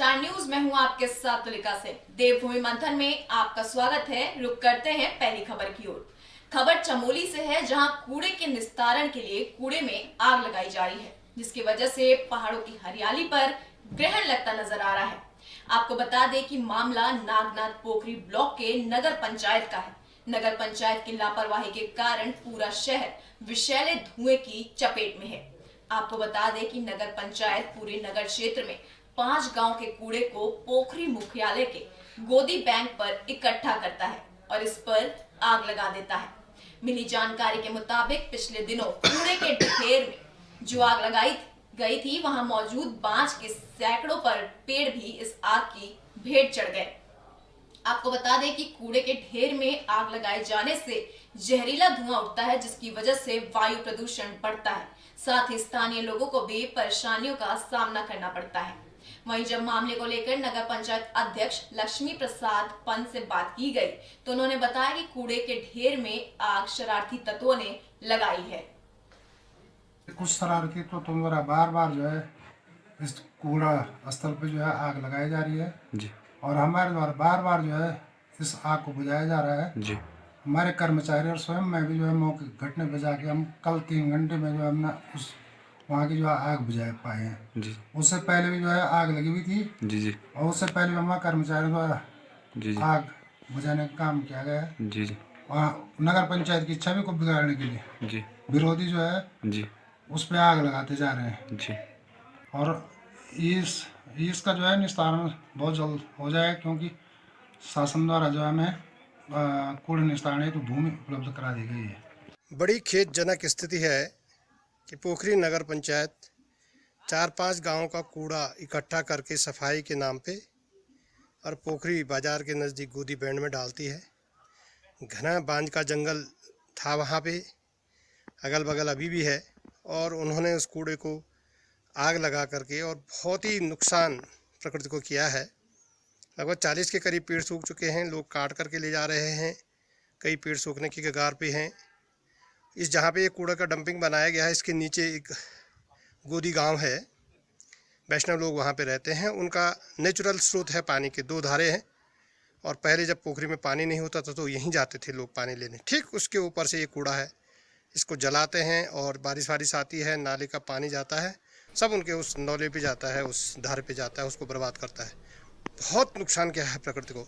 Star news में हूं आपके साथ तुलिका से। देवभूमि मंथन में आपका स्वागत है। रुक करते हैं पहली खबर की ओर। खबर चमोली से है, जहां कूड़े के निस्तारण के लिए कूड़े में आग लगाई जा रही है, जिसकी वजह से पहाड़ों की हरियाली पर ग्रहण लगता नजर आ रहा है। आपको बता दें कि मामला नागनाथ पोखरी ब्लॉक के नगर पंचायत का है। नगर पंचायत की लापरवाही के कारण पूरा शहर विषैले धुएं की चपेट में है। आपको बता दें कि नगर पंचायत पूरे नगर क्षेत्र में 5 गांव के कूड़े को पोखरी मुख्यालय के गोदी बैंक पर इकट्ठा करता है और इस पर आग लगा देता है। मिली जानकारी के मुताबिक पिछले दिनों कूड़े के ढेर में जो आग लगाई गई थी, वहां मौजूद बांस के सैकड़ों पर पेड़ भी इस आग की भेंट चढ़ गए। आपको बता दें कि कूड़े के ढेर में आग लगाए जाने से जहरीला धुआं उठता है, जिसकी वजह से वायु प्रदूषण बढ़ता है। साथ ही स्थानीय लोगों को भी परेशानियों का सामना करना पड़ता है। वहीं जब मामले को लेकर नगर पंचायत अध्यक्ष लक्ष्मी प्रसाद पंत से बात की गई, तो उन्होंने बताया कि कूड़े के ढेर में आग शरारती तत्वों ने लगाई है। कुछ शरारती तत्वों द्वारा बार बार जो है इस कूड़ा स्थल पे जो है आग लगाई जा रही है जी। और हमारे द्वारा बार बार जो है इस आग को बुझाया जा रहा है जी। हमारे कर्मचारी और स्वयं मैं भी जो है मौके घटने पर जाके हम कल 3 घंटे में जो है हमने उस वहाँ की जो है आग बुझा पाए हैं। जी। उससे पहले भी जो है आग लगी हुई थी। जी। जी। और उससे पहले भी हमारे कर्मचारियों द्वारा जी। आग बुझाने का काम किया गया है। जी। जी। वहाँ नगर पंचायत की छवि को बिगाड़ने के लिए जी। विरोधी जो है जी। उस पर आग लगाते जा रहे हैं। जी। और इसका जो है निस्तारण बहुत जल्द हो जाए, क्योंकि शासन द्वारा जो है हमें कूड़े निस्तारण हेतु भूमि उपलब्ध करा दी गई है। बड़ी खेदजनक स्थिति है कि पोखरी नगर पंचायत 4-5 गांवों का कूड़ा इकट्ठा करके सफाई के नाम पे और पोखरी बाजार के नज़दीक गोदी बैंड में डालती है। घना बांज का जंगल था वहाँ पे, अगल बगल अभी भी है, और उन्होंने उस कूड़े को आग लगा करके और बहुत ही नुकसान प्रकृति को किया है। लगभग 40 के करीब पेड़ सूख चुके हैं, लोग काट करके ले जा रहे हैं, कई पेड़ सूखने की कगार पे हैं। इस जहाँ पे ये कूड़ा का डंपिंग बनाया गया है, इसके नीचे एक गोदी गांव है, वैष्णव लोग वहाँ पे रहते हैं। उनका नेचुरल स्रोत है पानी के, 2 धारे हैं, और पहले जब पोखरी में पानी नहीं होता था तो यहीं जाते थे लोग पानी लेने। ठीक उसके ऊपर से ये कूड़ा है, इसको जलाते हैं और बारिश आती है, नाले का पानी जाता है, सब उनके उस नौले पे जाता है, उस धारे पे जाता है, उसको बर्बाद करता है। बहुत नुकसान किया है प्रकृति को।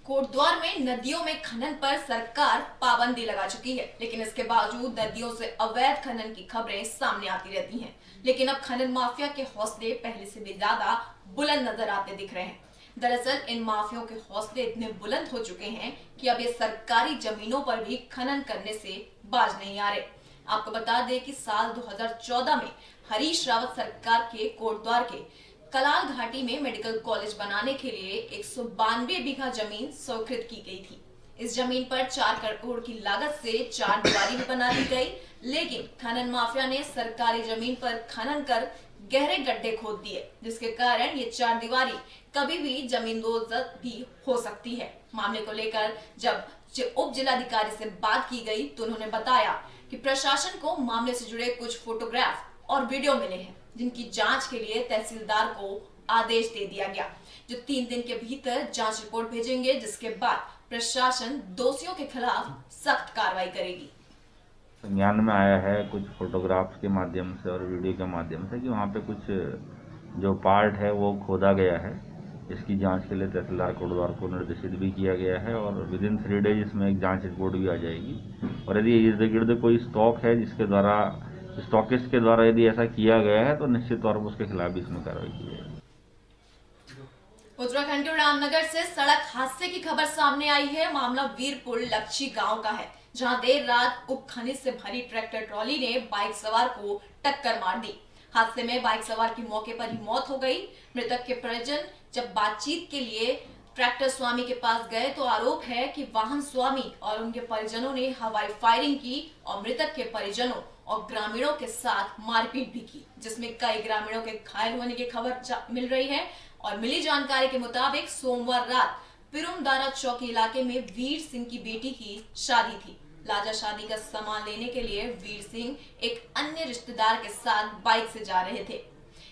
कोटद्वार में नदियों में खनन पर सरकार पाबंदी लगा चुकी है, लेकिन इसके बावजूद नदियों से अवैध खनन की खबरें सामने आती रहती हैं। लेकिन अब खनन माफिया के हौसले पहले से भी ज्यादा बुलंद नजर आते दिख रहे हैं। दरअसल इन माफियाओं के हौसले इतने बुलंद हो चुके हैं कि अब ये सरकारी जमीनों पर भी खनन करने से बाज नहीं आ रहे। आपको बता दें कि साल 2014 में हरीश रावत सरकार के कोटद्वार के कलाल घाटी में मेडिकल कॉलेज बनाने के लिए 192 बीघा जमीन स्वीकृत की गई थी। इस जमीन पर 4 करोड़ की लागत से 4 दीवारी भी बना दी गई, लेकिन खनन माफिया ने सरकारी जमीन पर खनन कर गहरे गड्ढे खोद दिए, जिसके कारण ये 4 दीवारी कभी भी जमींदोजत भी हो सकती है। मामले को लेकर जब उप जिलाधिकारी से बात की गई, तो उन्होंने बताया कि प्रशासन को मामले से जुड़े कुछ फोटोग्राफ और वीडियो मिले हैं, जिनकी जांच के लिए तहसीलदार को आदेश दे दिया गया, जो 3 दिन के भीतर जांच रिपोर्ट भेजेंगे, जिसके बाद प्रशासन दोषियों के खिलाफ सख्त कार्रवाई करेगी। संज्ञान में आया है कुछ फोटोग्राफ्स के माध्यम से और वीडियो के माध्यम से कि वहाँ पे कुछ जो पार्ट है वो खोदा गया है। इसकी जांच के लिए तहसीलदार कोटद्वार को निर्देशित भी किया गया है और विदिन 3 डेज इसमें एक जांच रिपोर्ट भी आ जाएगी। और यदि इर्द गिर्द कोई स्टॉक है जिसके द्वारा स्टॉकिस्ट के द्वारा यदि ऐसा किया गया है, तो निश्चित तौर पर उसके खिलाफ भी इसमें कार्रवाई की जाएगी। उत्तराखंड के रामनगर से सड़क हादसे की खबर सामने आई है। मामला वीरपुर लक्षी गांव का है, जहां देर रात उप खनिज से भरी ट्रैक्टर ट्रॉली ने बाइक सवार को टक्कर मार दी। हादसे में बाइक सवार की मौके पर ही मौत हो गई। मृतक के परिजन जब बातचीत के लिए ट्रैक्टर स्वामी के पास गए, तो आरोप है कि वाहन स्वामी और उनके परिजनों ने हवाई फायरिंग की और मृतक के परिजनों और ग्रामीणों के साथ मारपीट भी की, जिसमें कई ग्रामीणों के घायल होने की खबर मिल रही है। और मिली जानकारी के मुताबिक सोमवार रात पिरुमदारा चौकी इलाके में वीर सिंह की बेटी की शादी थी। लाजा शादी का सामान लेने के लिए वीर सिंह एक अन्य रिश्तेदार के साथ बाइक से जा रहे थे।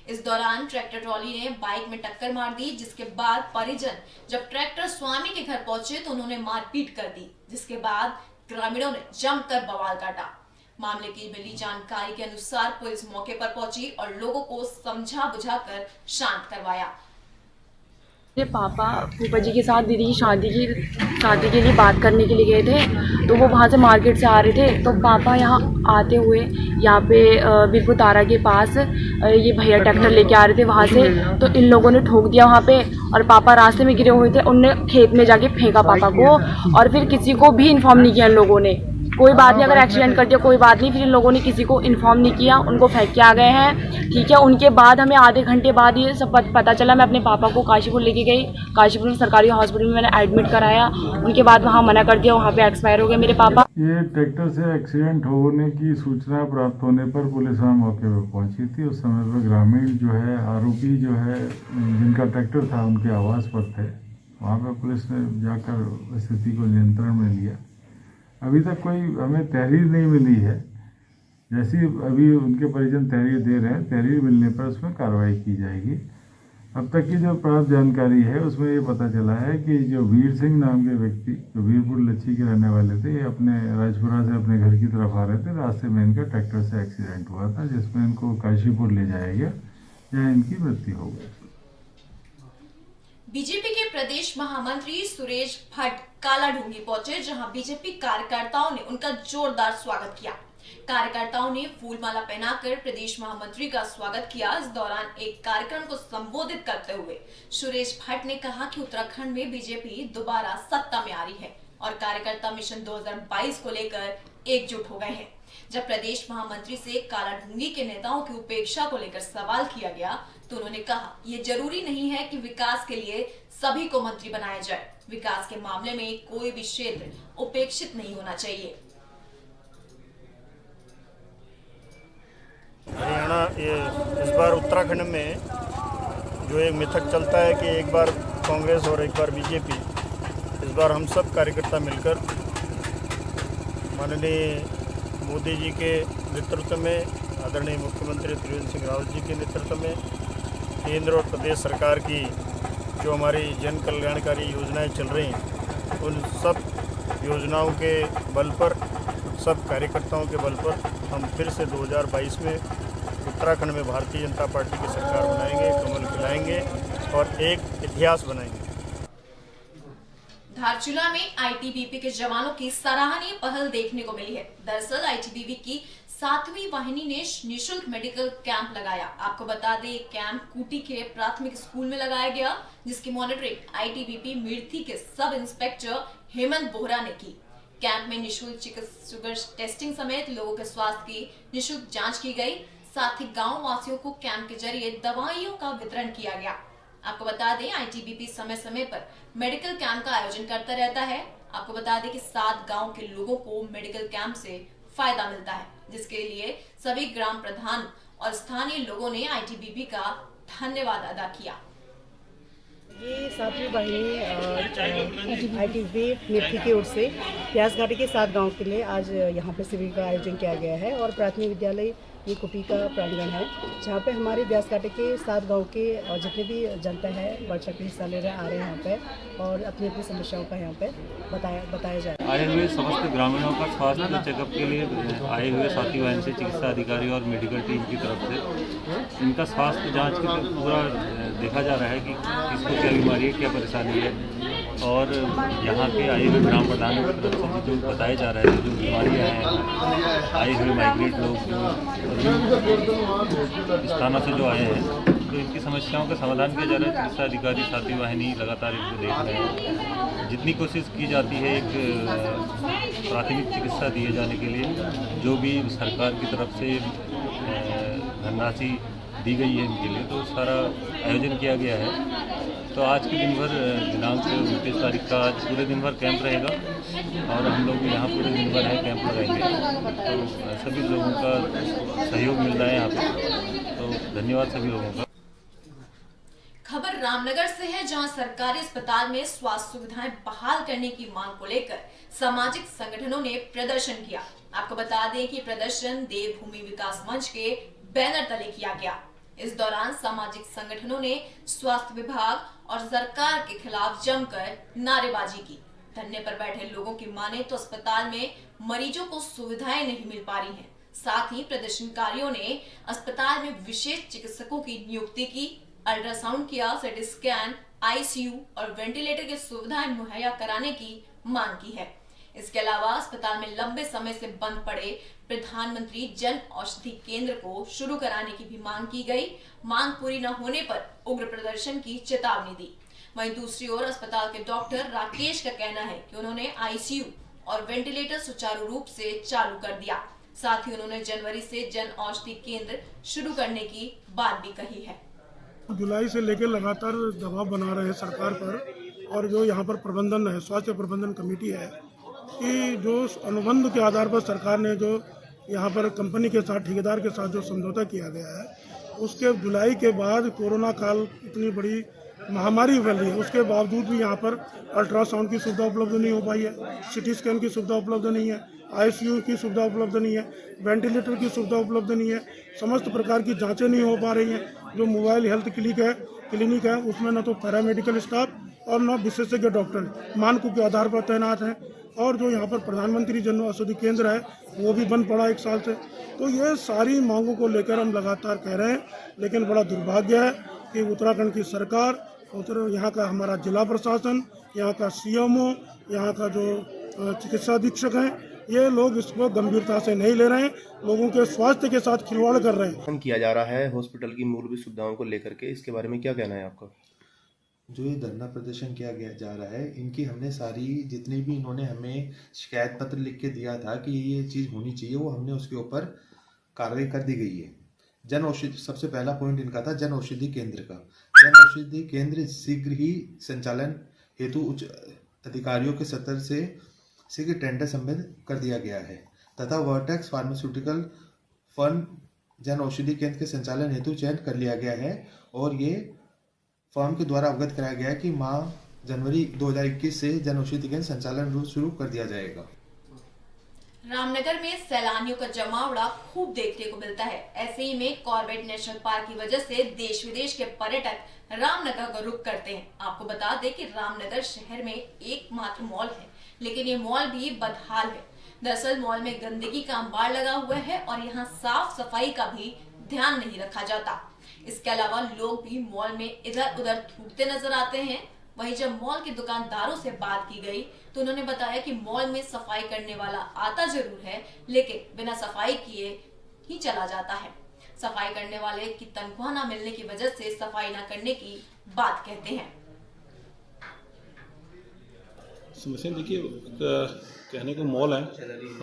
इस दौरान ट्रैक्टर ट्रॉली ने बाइक में टक्कर मार दी, जिसके बाद परिजन जब ट्रैक्टर स्वामी के घर पहुंचे तो उन्होंने मारपीट कर दी, जिसके बाद ग्रामीणों ने जमकर बवाल काटा। मामले की मिली जानकारी के अनुसार पुलिस मौके पर पहुंची और लोगों को समझा बुझाकर शांत करवाया। मेरे पापा फूफा जी के साथ दीदी की शादी के लिए बात करने के लिए गए थे, तो वो वहाँ से मार्केट से आ रहे थे। तो पापा यहाँ आते हुए यहाँ पे बीरपुर तारा के पास ये भैया ट्रैक्टर लेके आ रहे थे वहाँ से, तो इन लोगों ने ठोक दिया वहाँ पे और पापा रास्ते में गिरे हुए थे। उनने खेत में जाके फेंका पापा को और फिर किसी को भी इन्फॉर्म नहीं किया इन लोगों ने। कोई बात नहीं, अगर एक्सीडेंट कर दिया कोई बात नहीं, फिर इन लोगों ने किसी को इन्फॉर्म नहीं किया, उनको फेंक के आ गए हैं। ठीक है, उनके बाद हमें आधे घंटे बाद ये सब पता चला। मैं अपने पापा को काशीपुर लेके गई, काशीपुर में सरकारी हॉस्पिटल में मैंने एडमिट कराया। उनके बाद वहाँ मना कर दिया, वहाँ पे एक्सपायर हो गए मेरे पापा। ये ट्रैक्टर से एक्सीडेंट होने की सूचना प्राप्त होने पर पुलिस वहाँ मौके पर पहुंची थी। उस समय पर ग्रामीण जो है, आरोपी जो है जिनका ट्रैक्टर था, उनके आवास पर थे। वहाँ पर पुलिस ने जाकर स्थिति को नियंत्रण में लिया। अभी तक कोई हमें तहरीर नहीं मिली है। जैसी अभी उनके परिजन तहरीर दे रहे हैं, तहरीर मिलने पर उसमें कार्रवाई की जाएगी। अब तक की जो प्राप्त जानकारी है उसमें ये पता चला है कि जो वीर सिंह नाम के व्यक्ति, जो वीरपुर लच्छी के रहने वाले थे, ये अपने राजपुरा से अपने घर की तरफ आ रहे थे। रास्ते में इनका ट्रैक्टर से एक्सीडेंट हुआ था, जिसमें इनको काशीपुर ले जाया गया, जहाँ इनकी मृत्यु हो गई। बीजेपी के प्रदेश महामंत्री सुरेश भट्ट कालाढूंगी पहुंचे, जहां बीजेपी कार्यकर्ताओं ने उनका जोरदार स्वागत किया। कार्यकर्ताओं ने फूलमाला पहनाकर प्रदेश महामंत्री का स्वागत किया। इस दौरान एक कार्यक्रम को संबोधित करते हुए सुरेश भट्ट ने कहा कि उत्तराखंड में बीजेपी दोबारा सत्ता में आ रही है और कार्यकर्ता मिशन 2022 को लेकर एकजुट हो गए हैं। जब प्रदेश महामंत्री से कालाढूंगी के नेताओं की उपेक्षा को लेकर सवाल किया गया तो उन्होंने कहा, ये जरूरी नहीं है कि विकास के लिए सभी को मंत्री बनाया जाए। विकास के मामले में कोई भी क्षेत्र उपेक्षित नहीं होना चाहिए। हरियाणा इस बार उत्तराखंड में जो एक मिथक चलता है कि एक बार कांग्रेस और एक बार बीजेपी, इस बार हम सब कार्यकर्ता मिलकर माननीय मोदी जी के नेतृत्व में, आदरणीय मुख्यमंत्री त्रिवेंद्र सिंह रावत जी के नेतृत्व में, केंद्र और प्रदेश सरकार की जो हमारी जन कल्याणकारी योजनाएं चल रही हैं, उन सब योजनाओं के बल पर, सब कार्यकर्ताओं के बल पर हम फिर से 2022 में उत्तराखंड में भारतीय जनता पार्टी की सरकार बनाएंगे, कमल खिलाएंगे और एक इतिहास बनाएंगे। धारचूला में आईटीबीपी के जवानों की सराहनीय पहल देखने को मिली है। दरअसल आईटीबीपी की 7वीं वाहिनी ने निःशुल्क मेडिकल कैंप लगाया। आपको बता दें, कैंप कूटी के प्राथमिक स्कूल में लगाया गया, जिसकी मॉनिटरिंग आईटीबीपी मिर्थी के सब इंस्पेक्टर हेमंत बोहरा ने की। कैंप में निःशुल्क शुगर टेस्टिंग समेत लोगों के स्वास्थ्य की निःशुल्क जांच की गई। साथ ही गाँव वासियों को कैंप के जरिए दवाइयों का वितरण किया गया। आपको बता दें, आईटीबीपी समय समय पर मेडिकल कैंप का आयोजन करता रहता है। आपको बता दें कि 7 गांव के लोगों को मेडिकल कैंप से फायदा मिलता है, जिसके लिए सभी ग्राम प्रधान और स्थानीय लोगों ने आईटीबीपी का धन्यवाद अदा किया। ये 7वीं वाहिनी आईटीबीपी मिर्थी की ओर से प्यास घाटी के 7 गांव के लिए आज यहाँ पे शिविर का आयोजन किया गया है और प्राथमिक विद्यालय ये कुटी का प्रांगण है, जहाँ पे हमारे ब्यास घाटी के 7 गांव के जितने भी जनता है बढ़ चढ़ के हिस्सा ले रहे आ रहे हैं यहाँ पे और अपनी अपनी समस्याओं का यहाँ पे बताया जा रहा है। आए हुए समस्त ग्रामीणों का स्वास्थ्य चेकअप के लिए आए हुए 7वीं वाहिनी से चिकित्सा अधिकारी और मेडिकल टीम की तरफ से इनका स्वास्थ्य जाँच के लिए पूरा देखा जा रहा है कि किसको क्या बीमारी है, क्या परेशानी है और यहाँ के आए हुए ग्राम प्रधानों की तरफ से जो बताया जा रहा है जो बीमारियाँ हैं, आए हुए माइग्रेट लोग स्थानों से जो आए हैं तो इनकी समस्याओं का समाधान किया जा रहा है। चिकित्सा अधिकारी 7वीं वाहिनी लगातार इनको देख रहे हैं। जितनी कोशिश की जाती है एक प्राथमिक चिकित्सा दिए जाने के लिए, जो भी सरकार की तरफ से धनराशि दी गई है इनके लिए, तो सारा आयोजन किया गया है। तो आज के दिन भर दिनांक 29 तारीख का आज पूरे दिन भर कैंप रहेगा और हम लोग यहाँ पूरे दिन भर है कैंप लगाएंगे। तो सभी लोगों का सहयोग मिल रहा है यहाँ पे, तो धन्यवाद सभी लोगों का। खबर रामनगर से है, जहां सरकारी अस्पताल में स्वास्थ्य सुविधाएं बहाल करने की मांग को लेकर सामाजिक संगठनों ने प्रदर्शन किया। आपको बता दें कि प्रदर्शन देवभूमि विकास मंच के बैनर तले किया गया। इस दौरान सामाजिक संगठनों ने स्वास्थ्य विभाग और सरकार के खिलाफ जमकर नारेबाजी की। धरने पर बैठे लोगों की माने तो अस्पताल में मरीजों को सुविधाएं नहीं मिल पा रही हैं। साथ ही प्रदर्शनकारियों ने अस्पताल में विशेष चिकित्सकों की नियुक्ति की, अल्ट्रासाउंड किया, सीटी स्कैन, आईसीयू और वेंटिलेटर की सुविधाएं मुहैया कराने की मांग की है। इसके अलावा अस्पताल में लंबे समय से बंद पड़े प्रधानमंत्री जन औषधि केंद्र को शुरू कराने की भी मांग की गई। मांग पूरी न होने पर उग्र प्रदर्शन की चेतावनी दी। वहीं दूसरी ओर अस्पताल के डॉक्टर राकेश का कहना है कि उन्होंने आईसीयू और वेंटिलेटर सुचारू रूप से चालू कर दिया। साथ ही उन्होंने जनवरी से जन औषधि केंद्र शुरू करने की बात भी कही है। जुलाई से लेकर लगातार दबाव बना रहे हैं सरकार पर, और जो यहाँ पर प्रबंधन है, स्वास्थ्य प्रबंधन कमेटी है, कि जो अनुबंध के आधार पर सरकार ने जो यहाँ पर कंपनी के साथ, ठेकेदार के साथ जो समझौता किया गया है, उसके जुलाई के बाद कोरोना काल इतनी बड़ी महामारी फैल रही है, उसके बावजूद भी यहाँ पर अल्ट्रासाउंड की सुविधा उपलब्ध नहीं हो पाई है, सिटी स्कैन की सुविधा उपलब्ध नहीं है, आईसीयू की सुविधा उपलब्ध नहीं है, वेंटिलेटर की सुविधा उपलब्ध नहीं है, समस्त प्रकार की जांचें नहीं हो पा रही हैं। जो मोबाइल हेल्थ क्लिनिक है उसमें न तो पैरामेडिकल स्टाफ और न विशेषज्ञ डॉक्टर मानकों के आधार पर तैनात हैं, और जो यहाँ पर प्रधानमंत्री जन औषधि केंद्र है वो भी बंद पड़ा 1 साल से। तो ये सारी मांगों को लेकर हम लगातार कह रहे हैं, लेकिन बड़ा दुर्भाग्य है कि उत्तराखंड की सरकार, यहाँ का हमारा जिला प्रशासन, यहाँ का सीएमओ, यहाँ का जो चिकित्सा अधीक्षक हैं, ये लोग इसको गंभीरता से नहीं ले रहे हैं, लोगों के स्वास्थ्य के साथ खिलवाड़ कर रहे हैं। किया जा रहा है हॉस्पिटल की मूलभूत सुविधाओं को लेकर के, इसके बारे में क्या कहना है आपका? जो ये धरना प्रदर्शन किया गया जा रहा है, इनकी हमने सारी जितनी भी इन्होंने हमें शिकायत पत्र लिख के दिया था कि ये चीज़ होनी चाहिए, वो हमने उसके ऊपर कार्रवाई कर दी गई है। जन औषधि, सबसे पहला पॉइंट इनका था जन औषधि केंद्र का। जन औषधि केंद्र शीघ्र ही संचालन हेतु उच्च अधिकारियों के स्तर से शीघ्र टेंडर संबद्ध कर दिया गया है तथा vertex pharmaceutical firm Jan Aushadhi केंद्र के संचालन हेतु चयन कर लिया गया है, और ये फर्म के द्वारा अवगत कराया गया है कि माह जनवरी 2021 से जन औषधि केंद्र संचालन शुरू कर दिया जाएगा। रामनगर में सैलानियों का जमावड़ा खूब देखने को मिलता है। ऐसे ही में कॉर्बेट नेशनल पार्क की वजह से देश विदेश के पर्यटक रामनगर का रुख करते हैं। आपको बता दें कि रामनगर शहर में एकमात्र मॉल है, लेकिन ये मॉल भी बदहाल है। दरअसल मॉल में गंदगी का अंबार लगा हुआ है और यहाँ साफ सफाई का भी ध्यान नहीं रखा जाता। इसके अलावा लोग भी मॉल में इधर उधर थूकते नजर आते हैं। वहीं जब मॉल के दुकानदारों से बात की गई तो उन्होंने बताया कि मॉल में सफाई करने वाला आता जरूर है, लेकिन बिना सफाई किए ही चला जाता है। सफाई करने वाले की तनख्वाह न मिलने की वजह से सफाई न करने की बात कहते हैं। समस्या देखिए, कहने को मॉल है,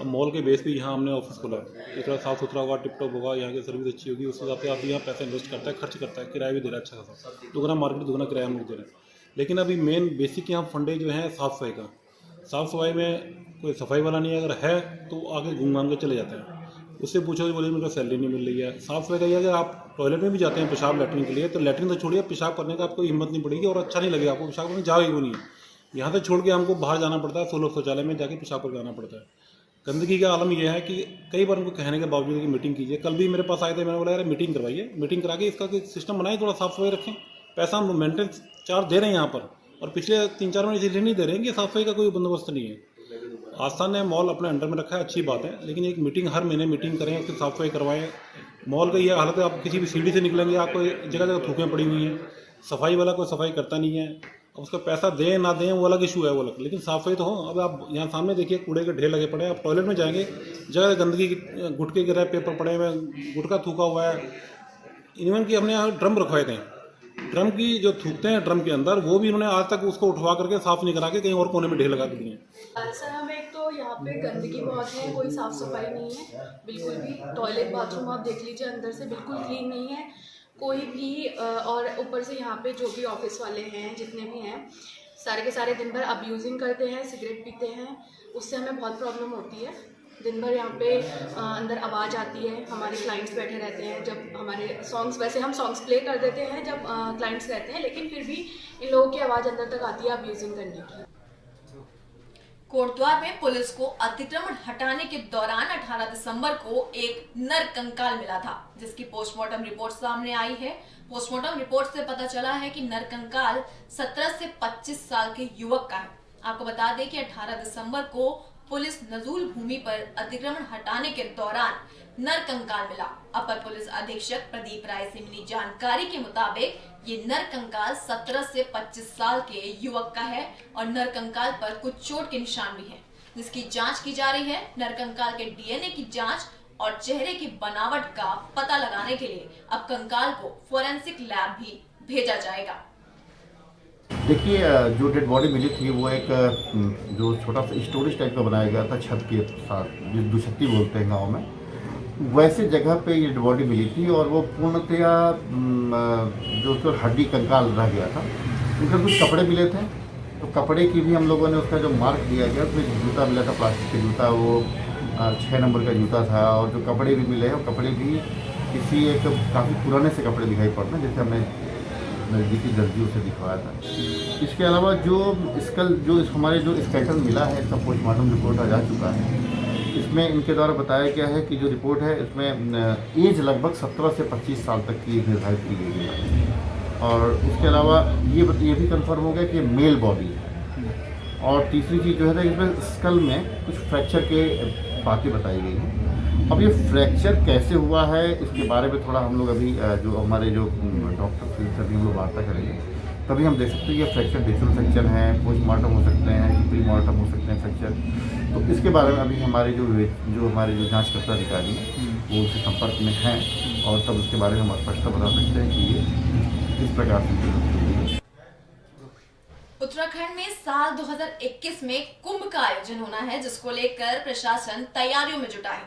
अब मॉल के बेस पे यहाँ हमने ऑफिस खोला, इतना साफ सुथरा होगा, टिप टॉप होगा, यहाँ की सर्विस अच्छी होगी, उस हिसाब से आप यहाँ पैसा इन्वेस्ट करता है, खर्च करता है, किराया भी दे रहा है अच्छा खासा, दुगना मार्केट दुगना किराया हम लोग दे रहे हैं। लेकिन अभी मेन बेसिक यहाँ फंडे जो हैं साफ़ सफाई का, साफ़ सफाई में कोई सफाई वाला नहीं है, अगर है तो आगे घूम घाम के चले जाते हैं। उससे पूछो तो बोले मेरे को सैलरी नहीं मिल रही है। साफ़ सफाई का ये, अगर आप टॉयलेट में भी जाते हैं पेशाब लैट्रिन के लिए, तो लैट्रिन तो छोड़िए, पेशाब करने का आपको हिम्मत नहीं पड़ेगी और अच्छा नहीं लगेगा आपको, पेशाब करने जाएगी वो नहीं है। यहाँ से छोड़ के हमको बाहर जाना पड़ता है, 16 शौचालय में जाके पेशाब करके आना पड़ता है। गंदगी का आलम यह है कि कई बार उनको कहने के बावजूद कि मीटिंग कीजिए, कल भी मेरे पास आए थे, मैंने बोला यार मीटिंग करवाइए, मीटिंग करा के इसका सिस्टम बनाए, थोड़ा साफ सफाई रखें। पैसा हम मेंटेनेंस चार्ज दे रहे हैं यहाँ पर, और पिछले 3-4 महीने इसलिए नहीं दे रहे हैं कि साफ सफाई का कोई बंदोबस्त नहीं है। आस्थान ने मॉल अपने अंडर में रखा है, अच्छी बात है, लेकिन एक मीटिंग हर महीने मीटिंग करें, उसकी साफ सफाई करवाएं। मॉल का ये हालत है, आप किसी भी सीढ़ी से निकलेंगे आपको जगह जगह थूकें पड़ी हुई हैं, सफाई वाला कोई सफाई करता नहीं है। अब उसका पैसा दें ना दें वो अलग इशू है, वो अलग, लेकिन साफ सफाई तो हो। अब आप यहाँ सामने देखिए कूड़े के ढेर लगे पड़े हैं, आप टॉयलेट में जाएंगे जगह गंदगी, गुटके गिरे, पेपर पड़े हुए, गुटका थूका हुआ है। इवन कि हमने यहाँ ड्रम रखवाए थे, ड्रम की जो थूकते हैं ड्रम के अंदर, वो भी उन्होंने आज तक उसको उठवा करके साफ नहीं करा के कहीं और कोने में ढेर लगा के दिए। सर हमें एक तो यहाँ पे गंदगी बहुत है, कोई साफ़ सफाई नहीं है बिल्कुल भी। टॉयलेट बाथरूम आप देख लीजिए अंदर से बिल्कुल क्लीन नहीं है कोई भी, और ऊपर से यहाँ पे जो भी ऑफिस वाले हैं जितने भी हैं सारे के सारे दिन भर अब्यूजिंग करते हैं, सिगरेट पीते हैं, उससे हमें बहुत प्रॉब्लम होती है। दिन भर यहाँ पे अंदर आवाज़ आती है, हमारे क्लाइंट्स बैठे रहते हैं, जब हमारे सॉन्ग्स, वैसे हम सॉन्ग्स प्ले कर देते हैं जब क्लाइंट्स रहते हैं, लेकिन फिर भी इन लोगों की आवाज़ अंदर तक आती है अब्यूजिंग करने की। कोटद्वार में पुलिस को अतिक्रमण हटाने के दौरान 18 दिसंबर को एक नर कंकाल मिला था, जिसकी पोस्टमार्टम रिपोर्ट सामने आई है। पोस्टमार्टम रिपोर्ट से पता चला है कि नर कंकाल 17 से 25 साल के युवक का है। आपको बता दें कि 18 दिसंबर को पुलिस नजूल भूमि पर अतिक्रमण हटाने के दौरान नर कंकाल मिला। अपर पुलिस अधीक्षक प्रदीप राय से मिली जानकारी के मुताबिक ये नर कंकाल 17 से 25 साल के युवक का है और नर कंकाल पर कुछ चोट के निशान भी हैं, जिसकी जांच की जा रही है। नर कंकाल के डीएनए की जांच और चेहरे की बनावट का पता लगाने के लिए अब कंकाल को फोरेंसिक लैब भी भेजा जाएगा। देखिए, जो डेड बॉडी मिली थी वो एक जो छोटा सा स्टोरेज टाइप का बनाया गया था छत के साथ, जिस दुछत्ती बोलते हैं गांव में, वैसे जगह पे ये डेड बॉडी मिली थी और वो पूर्णतया जो तो हड्डी कंकाल रह गया था। उनके कुछ कपड़े मिले थे, तो कपड़े की भी हम लोगों ने उसका जो मार्क दिया गया, उसमें जूता मिला था, प्लास्टिक का जूता, वो 6 नंबर का जूता था। और जो कपड़े भी मिले हैं, वो कपड़े भी किसी एक काफ़ी पुराने से कपड़े दिखाई पड़ते हैं, जैसे हमने नज़दीकी दर्जियों से दिखवाया था। इसके अलावा जो हमारे जो स्केलेटन मिला है, इसका पोस्टमार्टम रिपोर्ट आ जा चुका है। इसमें इनके द्वारा बताया गया है कि जो रिपोर्ट है इसमें एज लगभग 17 से 25 साल तक की निर्धारित की गई है। और इसके अलावा ये भी कंफर्म हो गया कि मेल बॉडी है। और तीसरी चीज़ जो है इसमें स्कल में कुछ फ्रैक्चर के बातें बताई गई हैं। अब ये फ्रैक्चर कैसे हुआ है इसके बारे में थोड़ा हम लोग अभी जो हमारे जो डॉक्टर से हम लोग वार्ता करेंगे, तभी हम देख सकते हैं ये फ्रैक्चर नेचुरल फ्रैक्चर है, पोस्टमार्टम हो सकते हैं, प्री मार्टम हो सकते हैं फ्रैक्चर। तो इसके बारे में अभी हमारे हमारे जो जांचकर्ता अधिकारी हैं वो उनसे संपर्क में हैं और तब उसके बारे में हम स्पष्टता बता सकते हैं कि ये किस प्रकार से। उत्तराखंड में साल 2021 में कुंभ का आयोजन होना है, जिसको लेकर प्रशासन तैयारियों में जुटा है।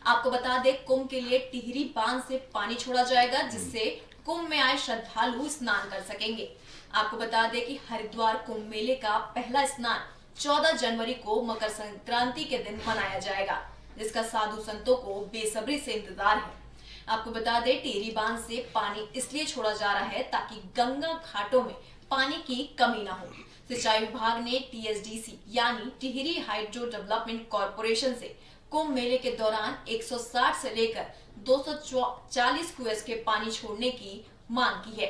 आपको बता दें, कुंभ के लिए टिहरी बांध से पानी छोड़ा जाएगा, जिससे कुंभ में आए श्रद्धालु स्नान कर सकेंगे। आपको बता दें कि हरिद्वार कुंभ मेले का पहला स्नान 14 जनवरी को मकर संक्रांति के दिन मनाया जाएगा, जिसका साधु संतों को बेसब्री से इंतजार है। आपको बता दें, टिहरी बांध से पानी इसलिए छोड़ा जा रहा है ताकि गंगा घाटों में पानी की कमी न हो। सिंचाई विभाग ने टीएसडीसी यानी टिहरी हाइड्रो डेवलपमेंट कॉर्पोरेशन से कुंभ मेले के दौरान 160 से लेकर 240 क्यूएस के पानी छोड़ने की मांग की है।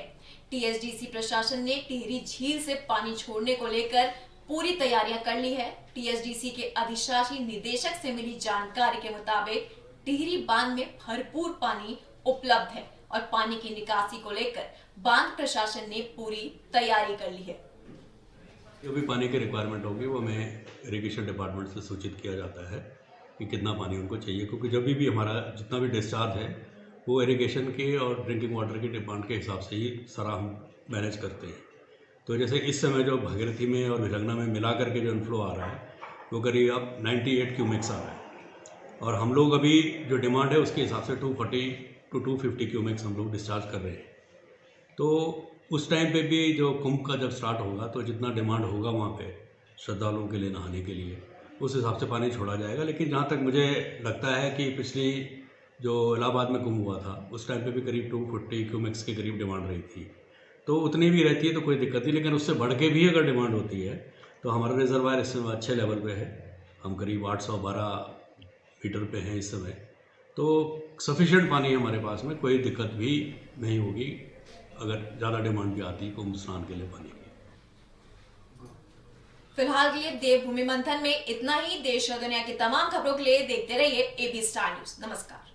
टीएसडीसी प्रशासन ने टिहरी झील से पानी छोड़ने को लेकर पूरी तैयारियां कर ली है। टीएसडीसी के अधिशासी निदेशक से मिली जानकारी के मुताबिक टिहरी बांध में भरपूर पानी उपलब्ध है और पानी की निकासी को लेकर बांध प्रशासन ने पूरी तैयारी कर ली है। जो भी पानी के रिक्वायरमेंट होगी वो हमें इरिगेशन डिपार्टमेंट से सूचित किया जाता है कि कितना पानी उनको चाहिए, क्योंकि जब भी हमारा जितना भी डिस्चार्ज है वो इरिगेशन के और ड्रिंकिंग वाटर की डिमांड के हिसाब से ही सारा हम मैनेज करते हैं। तो जैसे इस समय जो भागीरथी में और विरंगना में मिला करके जो इनफ्लो आ रहा है वो करीब अब 98 क्यूमिक्स आ रहा है और हम लोग अभी जो डिमांड है उसके हिसाब से 240 to 250 क्यूमिक्स हम लोग डिस्चार्ज कर रहे हैं। तो उस टाइम पे भी जो कुंभ का जब स्टार्ट होगा तो जितना डिमांड होगा वहाँ पे श्रद्धालुओं के लिए नहाने के लिए उस हिसाब से पानी छोड़ा जाएगा। लेकिन जहाँ तक मुझे लगता है कि पिछली जो इलाहाबाद में कुंभ हुआ था उस टाइम पे भी करीब 240 क्यूमिक्स के करीब डिमांड रही थी, तो उतनी भी रहती है तो कोई दिक्कत नहीं। लेकिन उससे बढ़ के भी अगर डिमांड होती है तो हमारा रिजर्वायर इस समय अच्छे लेवल पे है, हम करीब 812 मीटर पे हैं इस समय, तो सफिशिएंट पानी है हमारे पास में, कोई दिक्कत भी नहीं होगी अगर ज़्यादा डिमांड भी आती है कुंभ स्नान के लिए पानी की। फिलहाल के लिए देवभूमि मंथन में इतना ही। देश और दुनिया की तमाम खबरों के लिए देखते रहिए एबी स्टार न्यूज। नमस्कार।